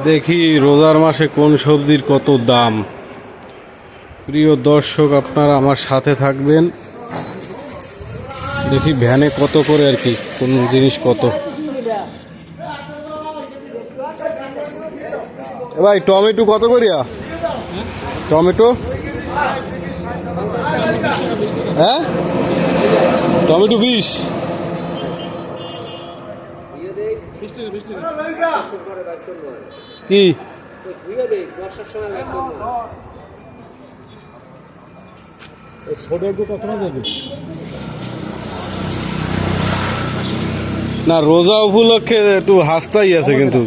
দেখি রোজার মাসে কোন সবজির কত দাম। প্রিয় দর্শক, আপনারা আমার সাথে থাকবেন। দেখি ভ্যানে কত করে আর কি, কোন জিনিস কত। ভাই টমেটো কত করিয়া? টমেটো, হ্যাঁ টমেটো 20। কি না, রোজা উপলক্ষে একটু হাসতাই আছে কিন্তু।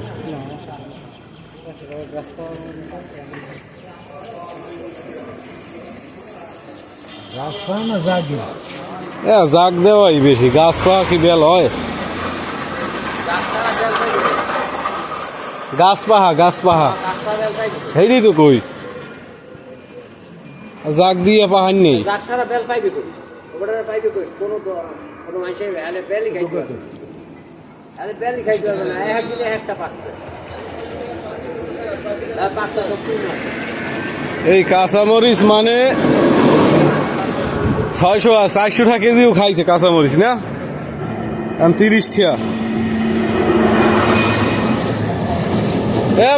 জাগ দেওয়াই বেশি, গাছ পাওয়া কি বেল হয়? গাছ পাহা হেরি তো কই জাগ দিয়ে পাহান নেই। এই কাঁচামরিচ মানে 600-400 টাকা কেজিও খাইছে কাঁচামরিচ না, 30 টাকা।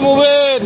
মুবেন